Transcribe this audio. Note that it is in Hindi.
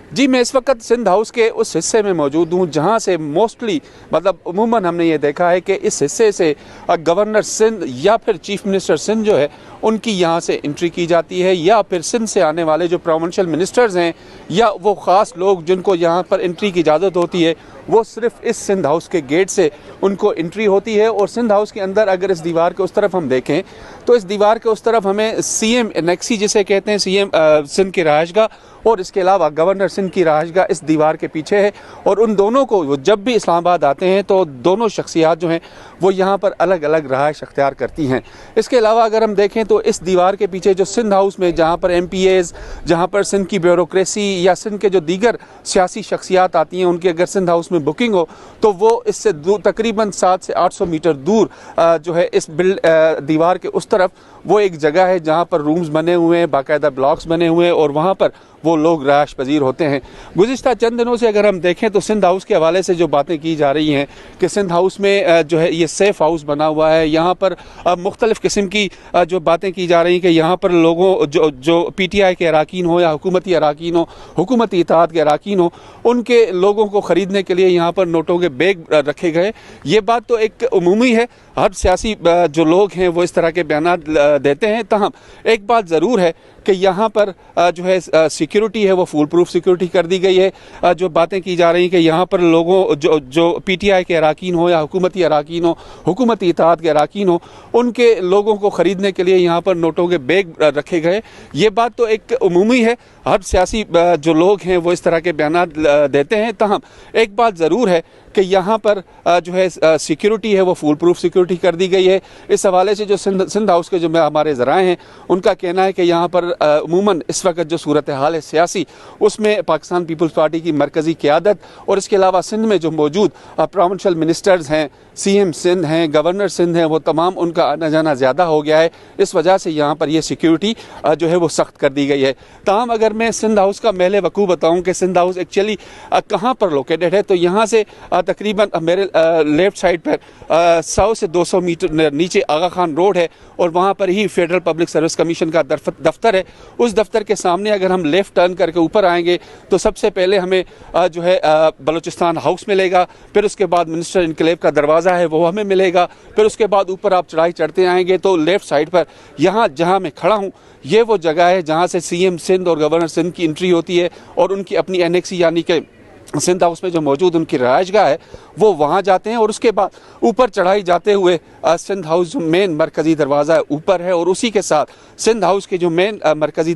जी, मैं इस वक्त सिंध हाउस के उस हिस्से में मौजूद हूँ जहाँ से मोस्टली मतलब उमूमन हमने ये देखा है कि इस हिस्से से गवर्नर सिंध या फिर चीफ मिनिस्टर सिंध जो है उनकी यहाँ से एंट्री की जाती है, या फिर सिंध से आने वाले जो प्रोविंशियल मिनिस्टर्स हैं या वो ख़ास लोग जिनको यहाँ पर एंट्री की इजाज़त होती है वो सिर्फ इस सिंध हाउस के गेट से उनको एंट्री होती है। और सिंध हाउस के अंदर अगर इस दीवार के उस तरफ हम देखें तो इस दीवार के उस तरफ हमें सीएम एनेक्सी जिसे कहते हैं सीएम सिंध की रहायशगाह और इसके अलावा गवर्नर सिंध की रहायशगाह इस दीवार के पीछे है। और उन दोनों को वो जब भी इस्लामाबाद आते हैं तो दोनों शख्सियात जो हैं वो यहाँ पर अलग अलग रहायश अख्तियार करती हैं। इसके अलावा अगर हम देखें तो इस दीवार के पीछे जो सिंध हाउस में जहाँ पर MPAs, जहाँ पर सिंध की ब्यूरोक्रेसी या सिंध के जो दीगर सियासी शख्सियात आती हैं उनकी अगर सिंध हाउस में बुकिंग हो तो वो इससे तकरीबन 700 से 800 मीटर दूर जो है इस दीवार के उस तरफ वो एक जगह है जहाँ पर रूम्स बने हुए हैं, बाकायदा ब्लॉक्स बने हुए हैं और वहाँ पर वो लोग रहायश पजीर होते हैं। गुज़िश्ता चंद दिनों से अगर हम देखें तो सिंध हाउस के हवाले से जो बातें की जा रही हैं कि सिंध हाउस में जो है ये सेफ़ हाउस बना हुआ है, यहाँ पर मुख्तलिफ़ किस्म की जो बातें की जा रही हैं कि यहाँ पर लोगों जो PTI के अराकीन हो या हुकूमती अराकीन हो, हुकूमती इत्तेहाद के अराकीन हो, उनके लोगों को ख़रीदने के लिए यहाँ पर नोटों के बैग रखे गए। ये बात तो एक उमूमी है, हर सियासी जो लोग हैं वो इस तरह के बयान देते हैं। तहम एक बात ज़रूर है कि यहाँ पर जो है सिक्योरिटी है वो फुल प्रूफ सिक्योरिटी कर दी गई है। जो बातें की जा रही हैं कि यहाँ पर लोगों जो PTI के अराकीन हो या हुकूमती अराकीन हो, हुकूमती इत्तेहाद के अराकीन हो, उनके लोगों को ख़रीदने के लिए यहाँ पर नोटों के बैग रखे गए। ये बात तो एक उमूमी है, हर सियासी जो लोग हैं वो इस तरह के बयान देते हैं। तहम एक बात ज़रूर है कि यहाँ पर जो है सिक्योरिटी है वो फुल प्रूफ सिक्योरिटी कर दी गई है। इस हवाले से जो सिंध हाउस के जो हमारे ज़राए हैं उनका कहना है कि यहाँ पर उमूमन इस वक्त जो सूरत हाल है सियासी उसमें पाकिस्तान पीपल्स पार्टी की मरकज़ी क़यादत और इसके अलावा सिंध में जो मौजूद प्रोविंशियल मिनिस्टर्स हैं, CM सिंध हैं, गवर्नर सिंध हैं, वो तमाम उनका आना जाना ज़्यादा हो गया है। इस वजह से यहाँ पर यह सिक्योरिटी जो है वो सख्त कर दी गई है। ताहम अगर मैं सिंध हाउस का महल वकू बताऊँ कि सिंध हाउस एक्चुअली कहाँ पर लोकेटेड है तो यहाँ से तकरीबन मेरे लेफ़्ट साइड पर 100 से 200 मीटर नीचे आगा खान रोड है और वहाँ पर ही फेडरल पब्लिक सर्विस कमीशन का दफ्तर है। उस दफ्तर के सामने अगर हम लेफ़्ट टर्न करके ऊपर आएंगे तो सबसे पहले हमें जो है बलूचिस्तान हाउस मिलेगा, फिर उसके बाद मिनिस्टर इनकलेव का दरवाज़ा है वो हमें मिलेगा, फिर उसके बाद ऊपर आप चढ़ाई चढ़ते आएंगे तो लेफ़्ट साइड पर यहाँ जहाँ मैं खड़ा हूँ ये वो जगह है जहाँ से CM सिंध और गवर्नर सिंध की एंट्री होती है और उनकी अपनी एनेक्सी यानी कि सिंध हाउस में जो मौजूद उनकी रहायशगाह है वो वहाँ जाते हैं। और उसके बाद ऊपर चढ़ाई जाते हुए सिंध हाउस जो मेन मरकज़ी दरवाज़ा है ऊपर है और उसी के साथ सिंध हाउस के जो मेन मरकज़ी